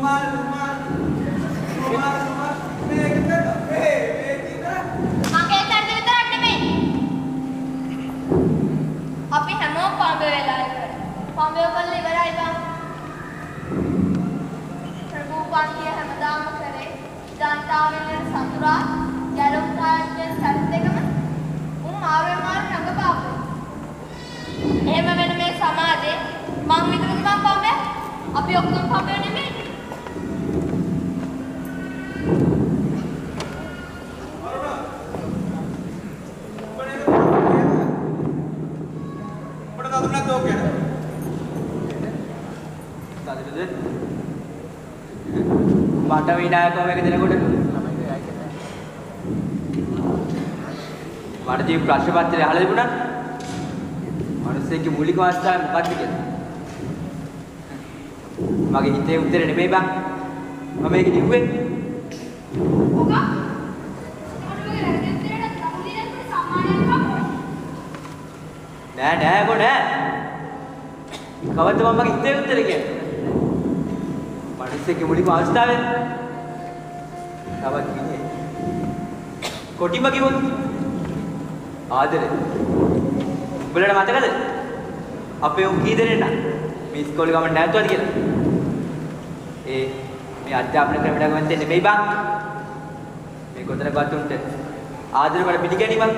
අපි හැමෝම පඹ වෙලා ඉවරයි. පඹ කරලා ඉවරයි බං. ප්‍රභූ පන්තිය හැමදාම කරේ ජනතාවෙන් සතුරා ගැලුම්කාරයන් සැරදෙකම මාරු රඟපාපු. එහෙම වෙන මේ සමාජේ මං විතරද මං පඹය? අපි ඔක්කොම පඹය නෙමෙයි. මට විනායකව එක දෙනකොට මට ජීව ප්‍රශ්න පත්‍රය අහලා තිබුණා. මිනිස්සෙක්ගේ මූලික අවස්ථාව මොකක්ද කියලා. මගේ හිතේ උත්තරේ නෙමෙයි බං. මම මේක ලිව්වේ. ඔක අනුගේ රැඳෙන්නට තමුදිනට සම්මානයක් අපෝ. නෑ නෑ. කවද්ද මම මගේ හිතේ උත්තරේ කියන්නේ? මිනිස්සෙක්ගේ මූලික අවස්ථාවේ තවත් කිනේ. කොටිම කිව්වොත් ආදරේ. උඹලට මතකද? අපේ උන් කී දෙනෙක් මේ ඉස්කෝලේ ගමන් නැවතුවද කියලා? මේ අධ්‍යාපන ක්‍රමයට ගමන් දෙන්නේ නෙමෙයි බං. මේ කොතනකවත් උන්ට ආදර කර පිළිගැනීමක්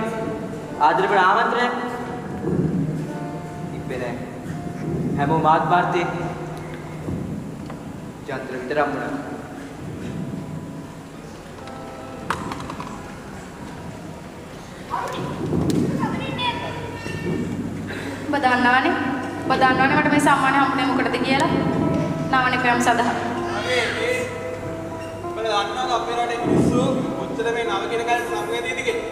ආදර කර ආමන්ත්‍රණයක් ඉබ්බේ නෑ. හැමෝම ආත්මාර්ථේ චන්ද්‍ර විතරක් වුණා. ඔබ දන්නවනේ මට මේ සම්මානය හම්බුනේ මොකටද කියලා. නවනේ ප්‍රේම සදහා. ඔබලා දන්නවද අපේ රටේ මිනිස්සු කොච්චර මේ නව කියන කාලේ සංවේදීද කියලා?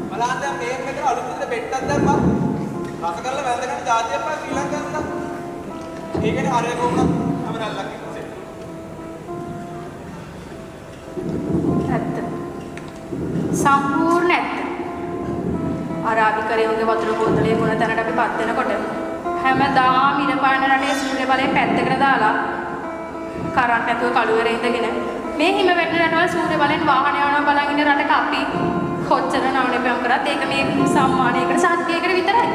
බලන්න දැන් මේක මෙතන අලුත් විදිහට බෙට්ටක් දැම්මා. රස කරලා වැඳ ගන්න ජාතියක් පස්සේ ශ්‍රී ලංකාවෙන් නම්. ඒකනේ හරිය කොහොමද? අපරල්ලක් ඉන්නේ. ඇත්ත. සම්පූර්ණ ඇත්ත. අරාබි කරේවගේ වතුර බෝතලේ මොන තැනට අපි පත් වෙනකොට හැමදාම ඉරපාන රටේ සූර්ය බලය පැත්තකට දාලා කරන්ට් නැතුව කළුවරේ ඉඳගෙන මේ හිම වැටෙන රටවල සූර්ය බලෙන් වාහන යනවා බලන් ඉන්න රටක අපි කොච්චර නවනේ ප්‍රම් කරත් ඒක මේ සම්මානයකට සත්‍යයකට විතරයි.